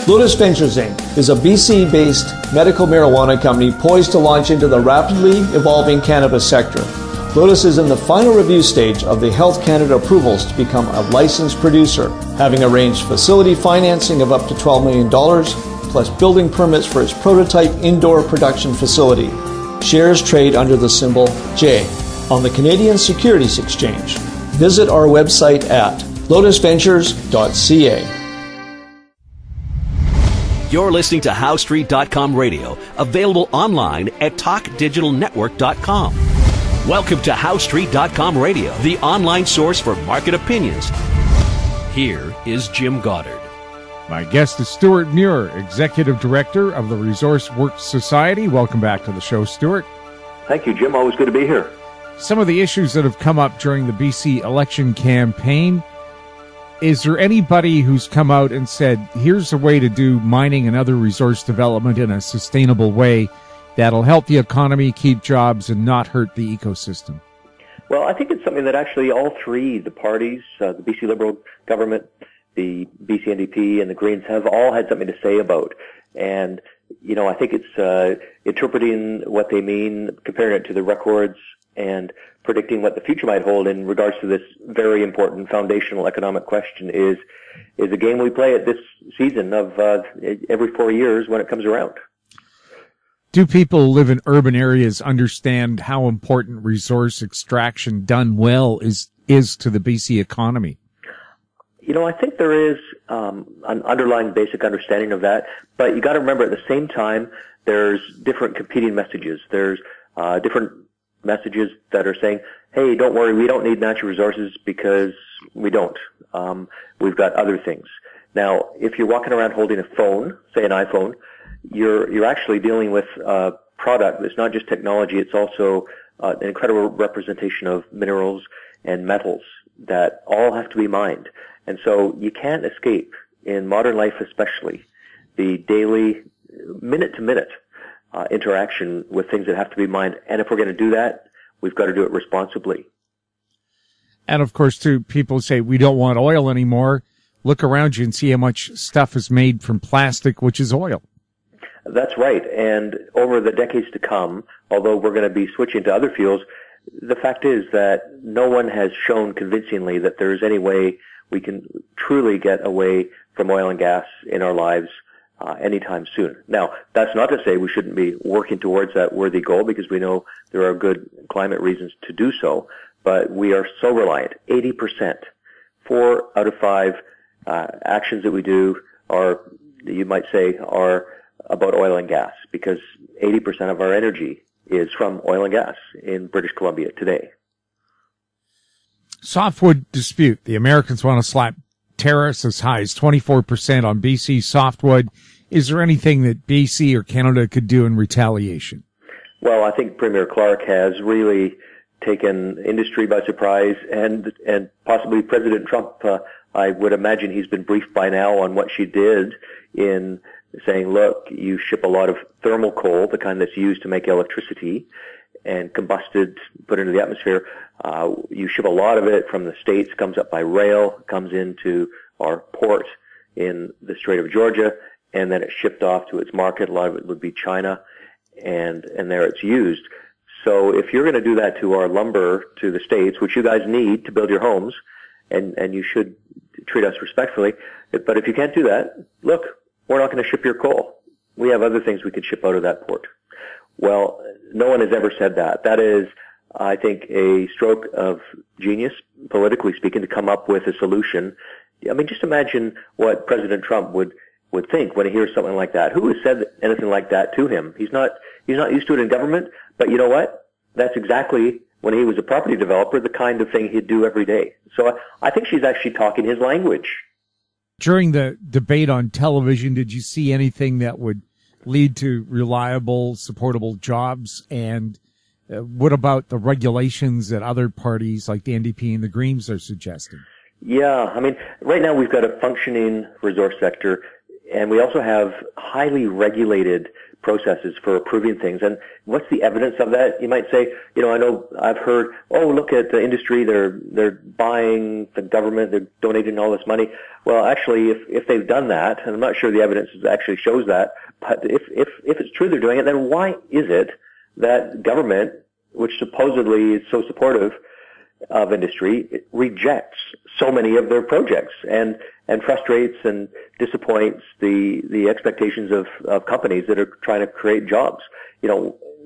Lotus Ventures Inc. is a BC-based medical marijuana company poised to launch into the rapidly evolving cannabis sector. Lotus is in the final review stage of the Health Canada approvals to become a licensed producer, having arranged facility financing of up to $12 million, plus building permits for its prototype indoor production facility. Shares trade under the symbol J on the Canadian Securities Exchange. Visit our website at lotusventures.ca. You're listening to HowStreet.com radio, available online at TalkDigitalNetwork.com. Welcome to HowStreet.com radio, the online source for market opinions. Here is Jim Goddard. My guest is Stewart Muir, Executive Director of the Resource Works Society. Welcome back to the show, Stewart. Thank you, Jim. Always good to be here. Some of the issues that have come up during the BC election campaign, is there anybody who's come out and said, here's a way to do mining and other resource development in a sustainable way that'll help the economy, keep jobs, and not hurt the ecosystem? Well, I think it's something that actually all three, the parties, the BC Liberal government, the BC NDP, and the Greens have all had something to say about. And, you know, I think it's interpreting what they mean, comparing it to the records, and predicting what the future might hold in regards to this very important foundational economic question is a game we play at this season of every 4 years when it comes around. Do people who live in urban areas understand how important resource extraction done well is to the BC economy? You know, I think there is an underlying basic understanding of that, but you got to remember at the same time there's different competing messages. There's different messages that are saying, hey, don't worry, we don't need natural resources because we don't. We've got other things. Now, if you're walking around holding a phone, say an iPhone, you're actually dealing with a product that's not just technology, it's also an incredible representation of minerals and metals that all have to be mined. And so you can't escape, in modern life especially, the daily, minute-to-minute interaction with things that have to be mined. And if we're going to do that, we've got to do it responsibly. And of course, too, people say we don't want oil anymore. Look around you and see how much stuff is made from plastic, which is oil. That's right. And over the decades to come, although we're going to be switching to other fuels, the fact is that no one has shown convincingly that there's any way we can truly get away from oil and gas in our lives anytime soon. Now, that's not to say we shouldn't be working towards that worthy goal, because we know there are good climate reasons to do so, but we are so reliant. 80%, 4 out of 5 actions that we do are, you might say, are about oil and gas, because 80% of our energy is from oil and gas in British Columbia today. Softwood dispute. The Americans want to slap tariffs as high as 24% on BC softwood. Is there anything that BC or Canada could do in retaliation? Well, I think Premier Clark has really taken industry by surprise, and possibly President Trump. I would imagine he's been briefed by now on what she did in saying, look, you ship a lot of thermal coal, the kind that's used to make electricity, and combusted, put into the atmosphere. You ship a lot of it from the States, comes up by rail, comes into our port in the Strait of Georgia, and then it's shipped off to its market. A lot of it would be China, and there it's used. So if you're going to do that to our lumber to the States, which you guys need to build your homes, and you should treat us respectfully, but if you can't do that, look, we're not going to ship your coal. We have other things we could ship out of that port. Well, no one has ever said that. That is, I think, a stroke of genius, politically speaking, to come up with a solution. I mean, just imagine what President Trump would think when he hears something like that. Who has said anything like that to him? He's not used to it in government, but you know what? That's exactly, when he was a property developer, the kind of thing he'd do every day. So I think she's actually talking his language. During the debate on television, did you see anything that would lead to reliable, supportable jobs? And what about the regulations that other parties like the NDP and the Greens are suggesting? Yeah, I mean, right now we've got a functioning resource sector. And we also have highly regulated processes for approving things. And what's the evidence of that? You might say, I know I've heard, oh, look at the industry, they're buying the government, they're donating all this money. Well, actually, if they've done that, and I'm not sure the evidence actually shows that, but if it's true they're doing it, then why is it that government, which supposedly is so supportive of industry, rejects so many of their projects and frustrates and disappoints the expectations of companies that are trying to create jobs,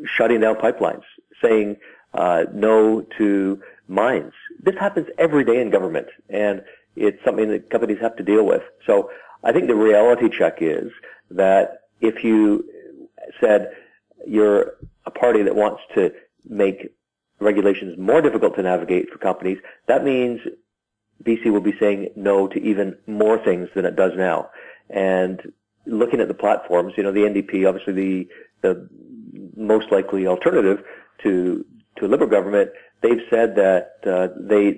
shutting down pipelines, saying no to mines. This happens every day in government, and it's something that companies have to deal with. So I think the reality check is that if you said you're a party that wants to make regulations more difficult to navigate for companies, that means BC will be saying no to even more things than it does now. And looking at the platforms, the NDP, obviously the most likely alternative to a Liberal government, they've said that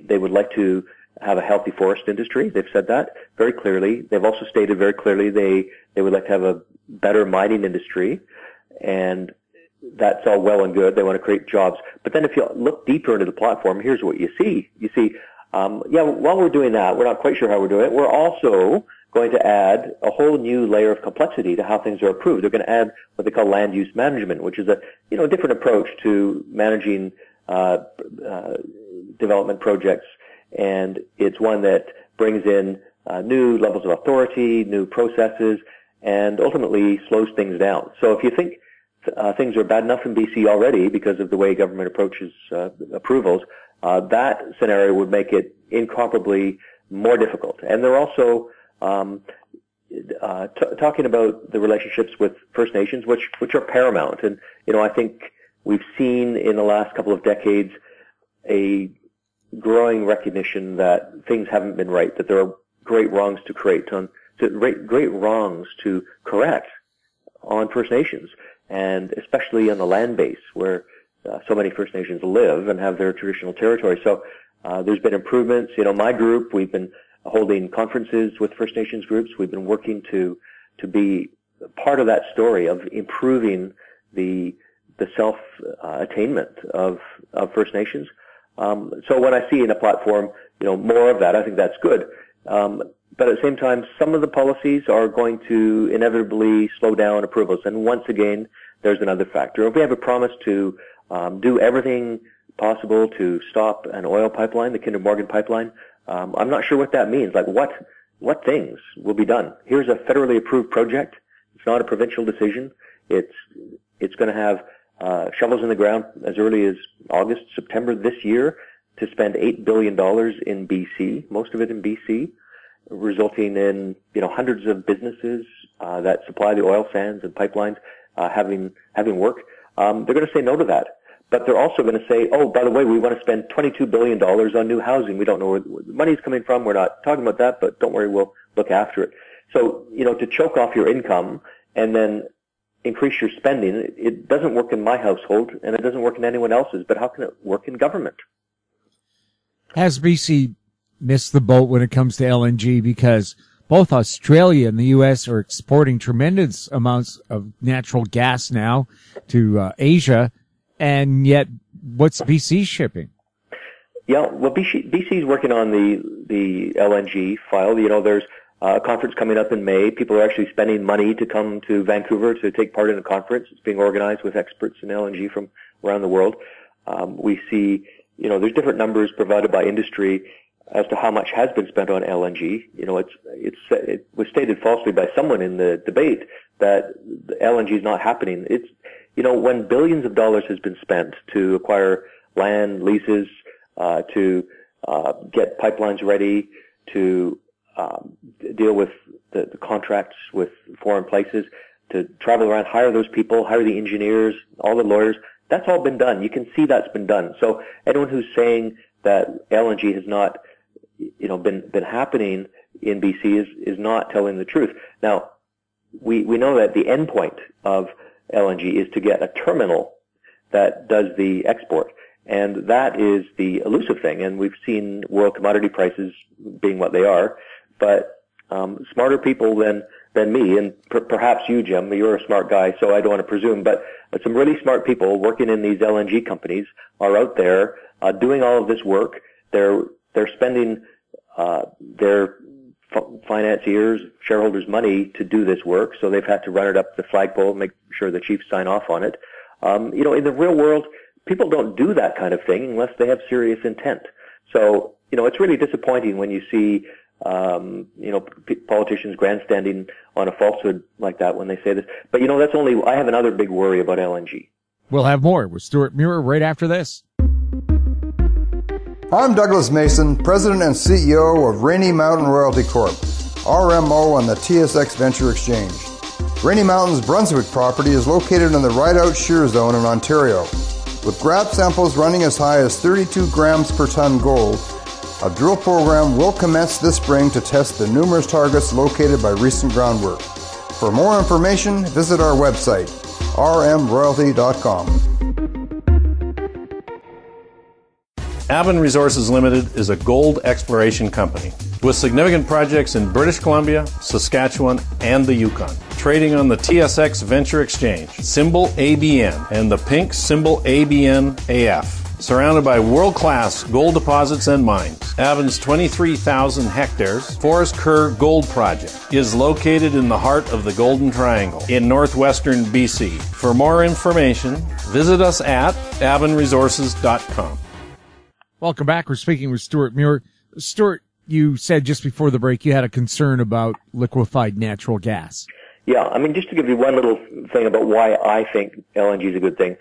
they would like to have a healthy forest industry. They've said that very clearly. They've also stated very clearly they would like to have a better mining industry, and that's all well and good. They want to create jobs. But then if you look deeper into the platform, here's what you see. You see, while we're doing that, we're not quite sure how we're doing it. We're also going to add a whole new layer of complexity to how things are approved. They're going to add what they call land use management, which is a different approach to managing development projects, and it's one that brings in new levels of authority, new processes, and ultimately slows things down. So if you think things are bad enough in BC already because of the way government approaches approvals, that scenario would make it incomparably more difficult. And they're also talking about the relationships with First Nations, which are paramount. And I think we've seen in the last couple of decades a growing recognition that things haven't been right, that there are great wrongs to correct on First Nations, and especially on the land base where so many First Nations live and have their traditional territory. So there's been improvements. My group, we've been holding conferences with First Nations groups. We've been working to be part of that story of improving the self-attainment of First Nations. So when I see in a platform, more of that, I think that's good. But at the same time, some of the policies are going to inevitably slow down approvals. And once again, there's another factor. If we have a promise to do everything possible to stop an oil pipeline, the Kinder Morgan pipeline, I'm not sure what that means. Like what things will be done? Here's a federally approved project. It's not a provincial decision. It's going to have shovels in the ground as early as August, September this year to spend $8 billion in BC, most of it in BC, resulting in hundreds of businesses that supply the oil sands and pipelines having work. They're going to say no to that. But they're also going to say, oh, by the way, we want to spend $22 billion on new housing. We don't know where the money's coming from. We're not talking about that, but don't worry, we'll look after it. So, to choke off your income and then increase your spending, it doesn't work in my household and it doesn't work in anyone else's, but how can it work in government? Has BC missed the boat when it comes to LNG? Because both Australia and the U.S. are exporting tremendous amounts of natural gas now to Asia, and yet what's BC shipping? Yeah, well, BC is working on the LNG file. There's a conference coming up in May. People are actually spending money to come to Vancouver to take part in a conference. It's being organized with experts in LNG from around the world. We see, there's different numbers provided by industry as to how much has been spent on LNG. It was stated falsely by someone in the debate that the LNG is not happening. It's, when billions of dollars has been spent to acquire land, leases, to get pipelines ready, to deal with the contracts with foreign places, to travel around, hire those people, hire the engineers, all the lawyers, that's all been done. You can see that's been done. So anyone who's saying that LNG has not, been happening in BC is not telling the truth. Now, we know that the end point of LNG is to get a terminal that does the export. And that is the elusive thing. And we've seen world commodity prices being what they are. But smarter people than me, and perhaps you, Jim. You're a smart guy, so I don't want to presume, but some really smart people working in these LNG companies are out there doing all of this work. They're spending their financiers, shareholders' money to do this work, so they've had to run it up the flagpole, make sure the chiefs sign off on it. In the real world, people don't do that kind of thing unless they have serious intent. So, it's really disappointing when you see, politicians grandstanding on a falsehood like that when they say this. But, I have another big worry about LNG. We'll have more with Stewart Muir right after this. I'm Douglas Mason, President and CEO of Rainy Mountain Royalty Corp., RMO on the TSX Venture Exchange. Rainy Mountain's Brunswick property is located in the Rideout Shear Zone in Ontario. With grab samples running as high as 32 grams per ton gold, a drill program will commence this spring to test the numerous targets located by recent groundwork. For more information, visit our website, rmroyalty.com. Avon Resources Limited is a gold exploration company with significant projects in British Columbia, Saskatchewan, and the Yukon. Trading on the TSX Venture Exchange, symbol ABN, and the pink symbol ABN-AF. Surrounded by world-class gold deposits and mines, Avon's 23,000 hectares Forest Kerr Gold Project is located in the heart of the Golden Triangle in northwestern BC. For more information, visit us at avonresources.com. Welcome back. We're speaking with Stewart Muir. Stewart, you said just before the break you had a concern about liquefied natural gas. Yeah, just to give you one little thing about why I think LNG is a good thing.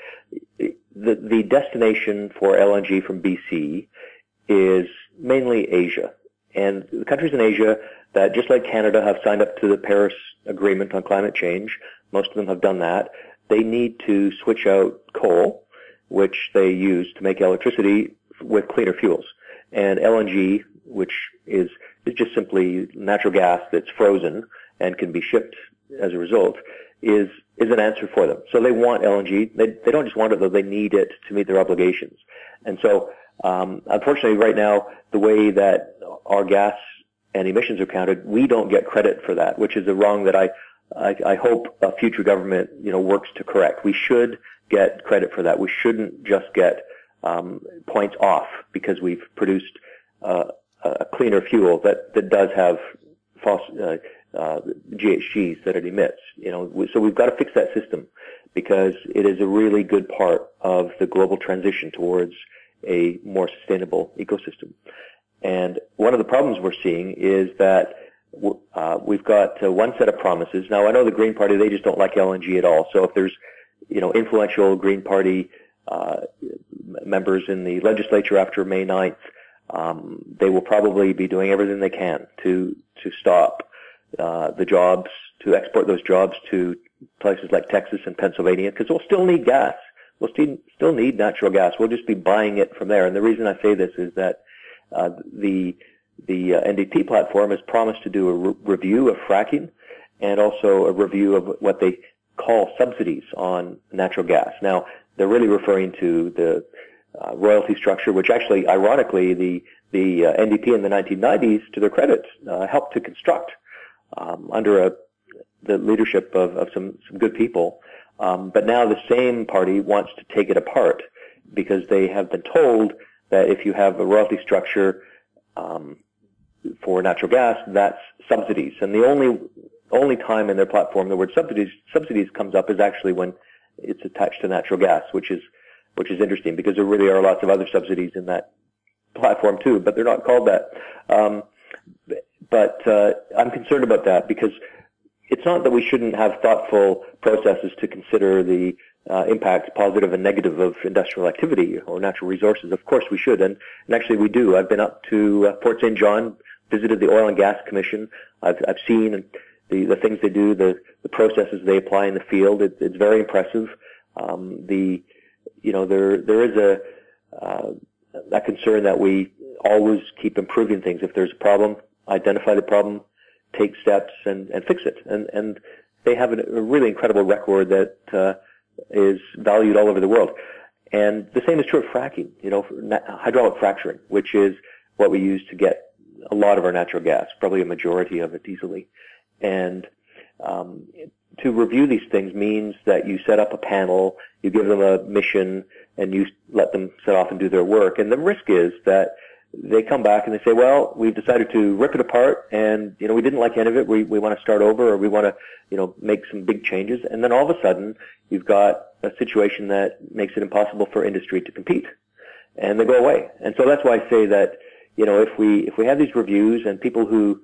The destination for LNG from BC is mainly Asia. And the countries in Asia that, just like Canada, have signed up to the Paris Agreement on climate change, most of them have done that, they need to switch out coal, which they use to make electricity, with cleaner fuels. And LNG, which is just simply natural gas that's frozen and can be shipped as a result, is an answer for them. So they want LNG. They don't just want it, though. They need it to meet their obligations. And so, unfortunately, right now, the way that our gas and emissions are counted, we don't get credit for that, which is a wrong that I hope a future government, works to correct. We should get credit for that. We shouldn't just get points off because we've produced a cleaner fuel that does have GHGs that it emits. So we've got to fix that system because it is a really good part of the global transition towards a more sustainable ecosystem. And one of the problems we're seeing is that we've got one set of promises. Now, I know the Green Party, they just don't like LNG at all. So if there's, influential Green Party members in the legislature after May 9th, they will probably be doing everything they can to stop the jobs, to export those jobs to places like Texas and Pennsylvania, because we'll still need gas. We'll still need natural gas. We'll just be buying it from there. And the reason I say this is that the NDP platform has promised to do a review of fracking and also a review of what they call subsidies on natural gas. Now, they're really referring to the royalty structure, which actually, ironically, the NDP in the 1990s, to their credit, helped to construct under the leadership of some good people. But now the same party wants to take it apart because they have been told that if you have a royalty structure for natural gas, that's subsidies. And the only time in their platform the word subsidies comes up is actually when it's attached to natural gas, which is interesting because there really are lots of other subsidies in that platform too, but they're not called that. But I'm concerned about that because it's not that we shouldn't have thoughtful processes to consider the impacts, positive and negative, of industrial activity or natural resources. Of course we should, and actually we do. I've been up to Fort St. John, visited the Oil and Gas Commission. I've seen the things they do, the processes they apply in the field. It's very impressive. There is a concern that we always keep improving things. If there's a problem, identify the problem, take steps, and fix it. And they have a really incredible record that is valued all over the world. And the same is true of fracking, hydraulic fracturing, which is what we use to get a lot of our natural gas, probably a majority of it easily. And to review these things means that you set up a panel, you give them a mission, and you let them set off and do their work. And the risk is that they come back and they say, well, we've decided to rip it apart, and, we didn't like any of it. We want to start over, or we want to, make some big changes. And then all of a sudden, you've got a situation that makes it impossible for industry to compete. And they go away. And so that's why I say that, if we have these reviews and people who,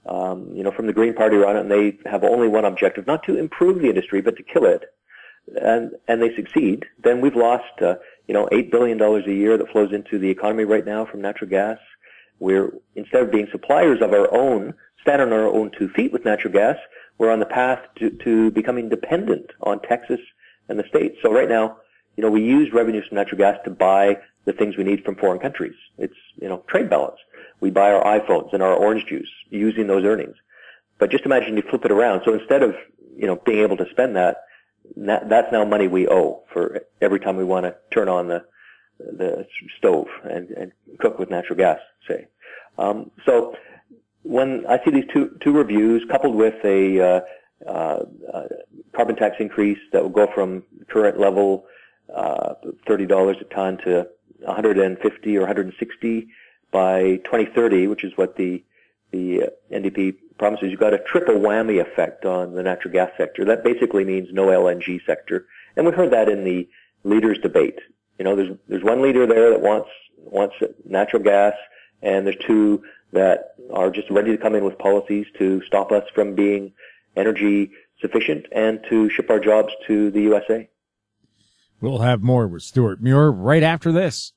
from the Green Party are on it, and they have only one objective, not to improve the industry, but to kill it, and they succeed, then we've lost, $8 billion a year that flows into the economy right now from natural gas. We're, instead of being suppliers of our own, stand on our own 2 feet with natural gas, we're on the path to becoming dependent on Texas and the states. So right now, we use revenues from natural gas to buy the things we need from foreign countries. It's, trade balance. We buy our iPhones and our orange juice using those earnings. But just imagine you flip it around. So instead of, being able to spend that's now money we owe for every time we want to turn on the stove and cook with natural gas, say. So when I see these two reviews coupled with a carbon tax increase that will go from current level $30 a ton to $150 or $160 by 2030, which is what the NDP promises, you've got a triple whammy effect on the natural gas sector. That basically means no LNG sector. And we heard that in the leaders' debate. There's one leader there that wants natural gas, and there's 2 that are just ready to come in with policies to stop us from being energy sufficient and to ship our jobs to the USA. We'll have more with Stewart Muir right after this.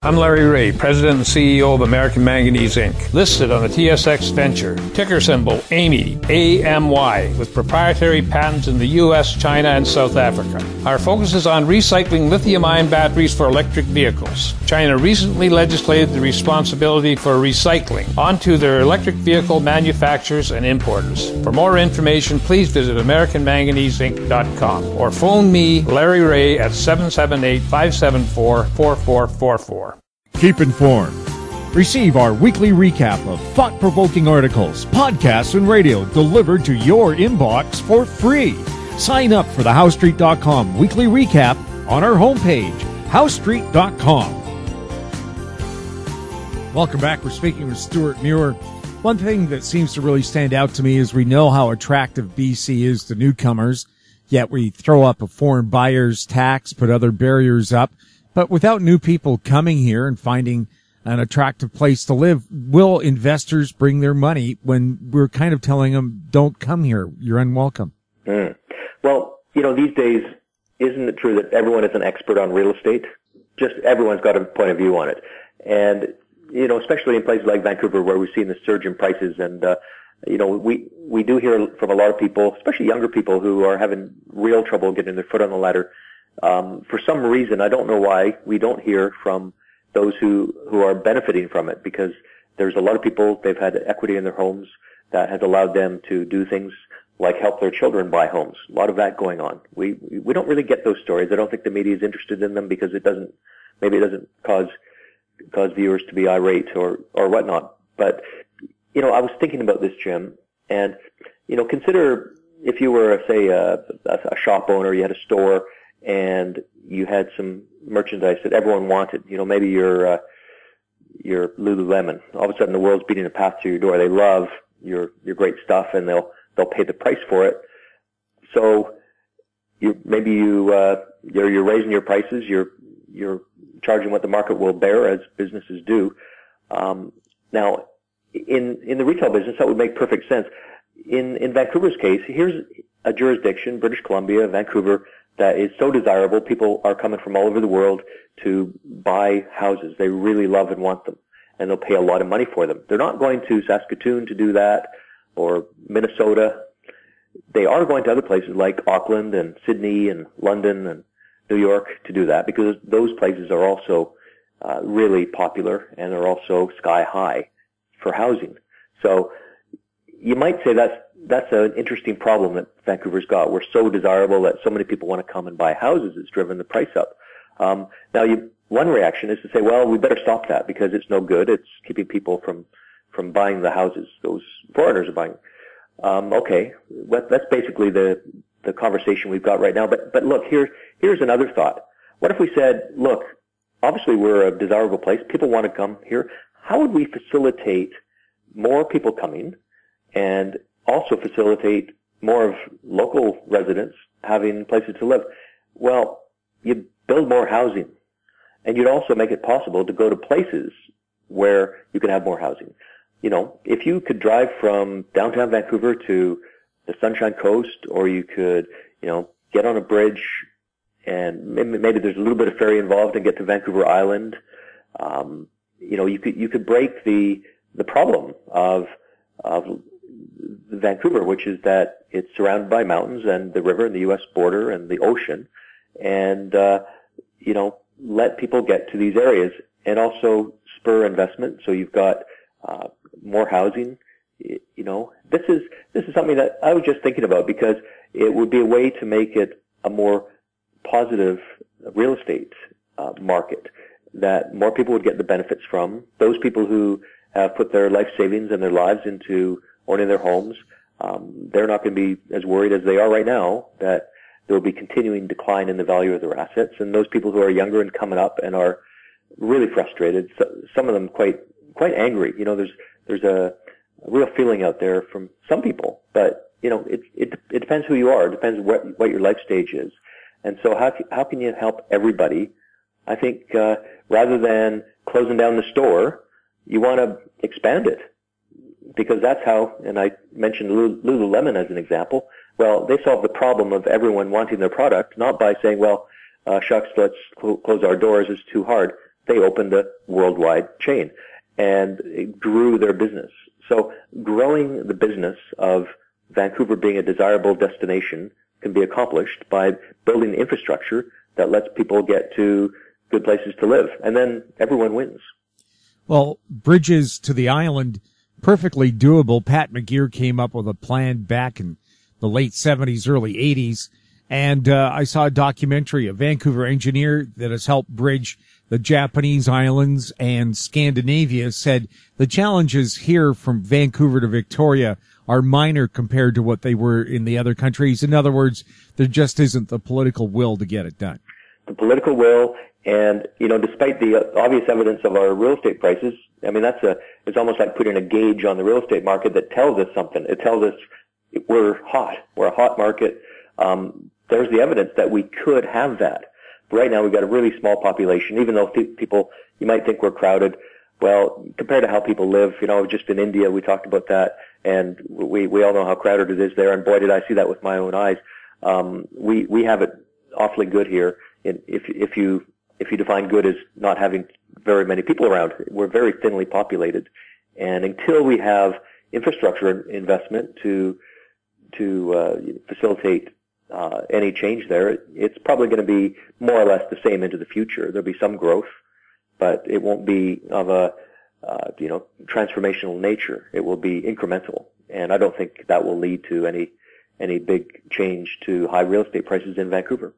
I'm Larry Ray, President and CEO of American Manganese, Inc., listed on the TSX Venture, ticker symbol AMY, A-M-Y, with proprietary patents in the U.S., China, and South Africa. Our focus is on recycling lithium-ion batteries for electric vehicles. China recently legislated the responsibility for recycling onto their electric vehicle manufacturers and importers. For more information, please visit AmericanManganeseInc.com or phone me, Larry Ray, at 778-574-4444. Keep informed. Receive our weekly recap of thought-provoking articles, podcasts, and radio delivered to your inbox for free. Sign up for the HowStreet.com weekly recap on our homepage, HowStreet.com. Welcome back. We're speaking with Stewart Muir. One thing that seems to really stand out to me is we know how attractive BC is to newcomers, yet we throw up a foreign buyer's tax, put other barriers up. But without new people coming here and finding an attractive place to live, will investors bring their money when we're kind of telling them, don't come here, you're unwelcome? Well, these days, isn't it true that everyone is an expert on real estate? Just everyone's got a point of view on it. And, especially in places like Vancouver where we've seen the surge in prices and, we do hear from a lot of people, especially younger people who are having real trouble getting their foot on the ladder. For some reason, I don't know why, we don't hear from those who are benefiting from it, because there's a lot of people, they've had equity in their homes that has allowed them to do things like help their children buy homes. A lot of that going on. We don't really get those stories. I don't think the media is interested in them because it doesn't cause viewers to be irate or whatnot. But, I was thinking about this, Jim, and, consider if you were, say, a shop owner, you had a store, and you had some merchandise that everyone wanted. Maybe your Lululemon. All of a sudden, the world's beating a path to your door. They love your great stuff, and they'll pay the price for it. So you're raising your prices. You're charging what the market will bear, as businesses do. Now, in the retail business, that would make perfect sense. In Vancouver's case, here's a jurisdiction, British Columbia, Vancouver, that is so desirable. People are coming from all over the world to buy houses. They really love and want them, and they'll pay a lot of money for them. They're not going to Saskatoon to do that, or Minnesota. They are going to other places like Auckland and Sydney and London and New York to do that, because those places are also really popular, and they're also sky high for housing. So you might say that's an interesting problem that Vancouver's got. We're so desirable that so many people want to come and buy houses. It's driven the price up. Now, one reaction is to say, well, we better stop that because it's no good. It's keeping people from from buying the houses those foreigners are buying. Okay, that's basically the conversation we've got right now. But look, here's another thought. What if we said, look, obviously we're a desirable place. People want to come here. How would we facilitate more people coming and also facilitate more of local residents having places to live? Well, you build more housing, and you'd also make it possible to go to places where you could have more housing. You know, if you could drive from downtown Vancouver to the Sunshine Coast, or you could, you know, get on a bridge, and maybe there's a little bit of ferry involved, and get to Vancouver Island. You know, you could break the problem of Vancouver, which is that it's surrounded by mountains and the river and the U.S. border and the ocean, and you know, let people get to these areas and also spur investment. So you've got more housing. You know, this is something that I was just thinking about, because it would be a way to make it a more positive real estate market that more people would get the benefits from. Those people who have put their life savings and their lives into owning their homes, they're not going to be as worried as they are right now that there will be continuing decline in the value of their assets. And those people who are younger and coming up and are really frustrated, some of them quite angry. You know, there's a real feeling out there from some people, but you know, it depends who you are. It depends what your life stage is. And so how can you help everybody? I think rather than closing down the store, you want to expand it, because that's how, and I mentioned Lululemon as an example. Well, they solve the problem of everyone wanting their product, not by saying, well, shucks, let's close our doors, it's too hard. They opened a worldwide chain, and it grew their business. So growing the business of Vancouver being a desirable destination can be accomplished by building infrastructure that lets people get to good places to live, and then everyone wins. Well, bridges to the island, perfectly doable. Pat McGeer came up with a plan back in the late 70s, early 80s, and I saw a documentary, a Vancouver engineer that has helped bridge the Japanese islands and Scandinavia, said the challenges here from Vancouver to Victoria are minor compared to what they were in the other countries. In other words, there just isn't the political will to get it done. The political will, and, you know, despite the obvious evidence of our real estate prices, I mean, it's almost like putting a gauge on the real estate market that tells us something. It tells us we're hot. We're a hot market. There's the evidence that we could have that. But right now we've got a really small population, even though people, you might think we're crowded. Well, compared to how people live, you know, just in India, we talked about that, and we all know how crowded it is there, and boy, did I see that with my own eyes. We have it awfully good here. If you define good as not having very many people around, we're very thinly populated. And until we have infrastructure investment to facilitate any change there, it's probably going to be more or less the same into the future. There'll be some growth, but it won't be of a transformational nature. It will be incremental, and I don't think that will lead to any big change to high real estate prices in Vancouver.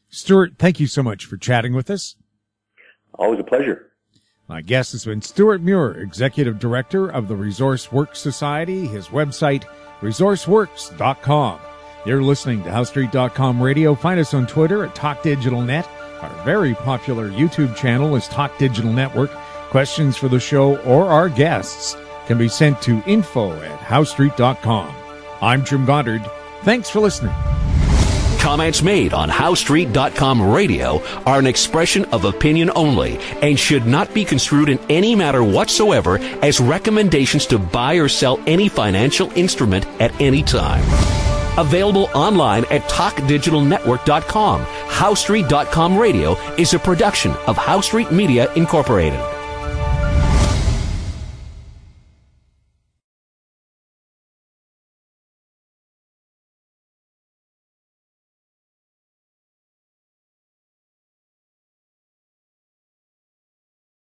Stewart, thank you so much for chatting with us. Always a pleasure. My guest has been Stewart Muir, Executive Director of the Resource Works Society. His website, resourceworks.com. You're listening to HowStreet.com radio. Find us on Twitter at TalkDigitalNet. Our very popular YouTube channel is Talk Digital Network. Questions for the show or our guests can be sent to info@HowStreet.com. I'm Jim Goddard. Thanks for listening. Comments made on HowStreet.com radio are an expression of opinion only and should not be construed in any matter whatsoever as recommendations to buy or sell any financial instrument at any time. Available online at TalkDigitalNetwork.com. HowStreet.com radio is a production of HowStreet Media Incorporated.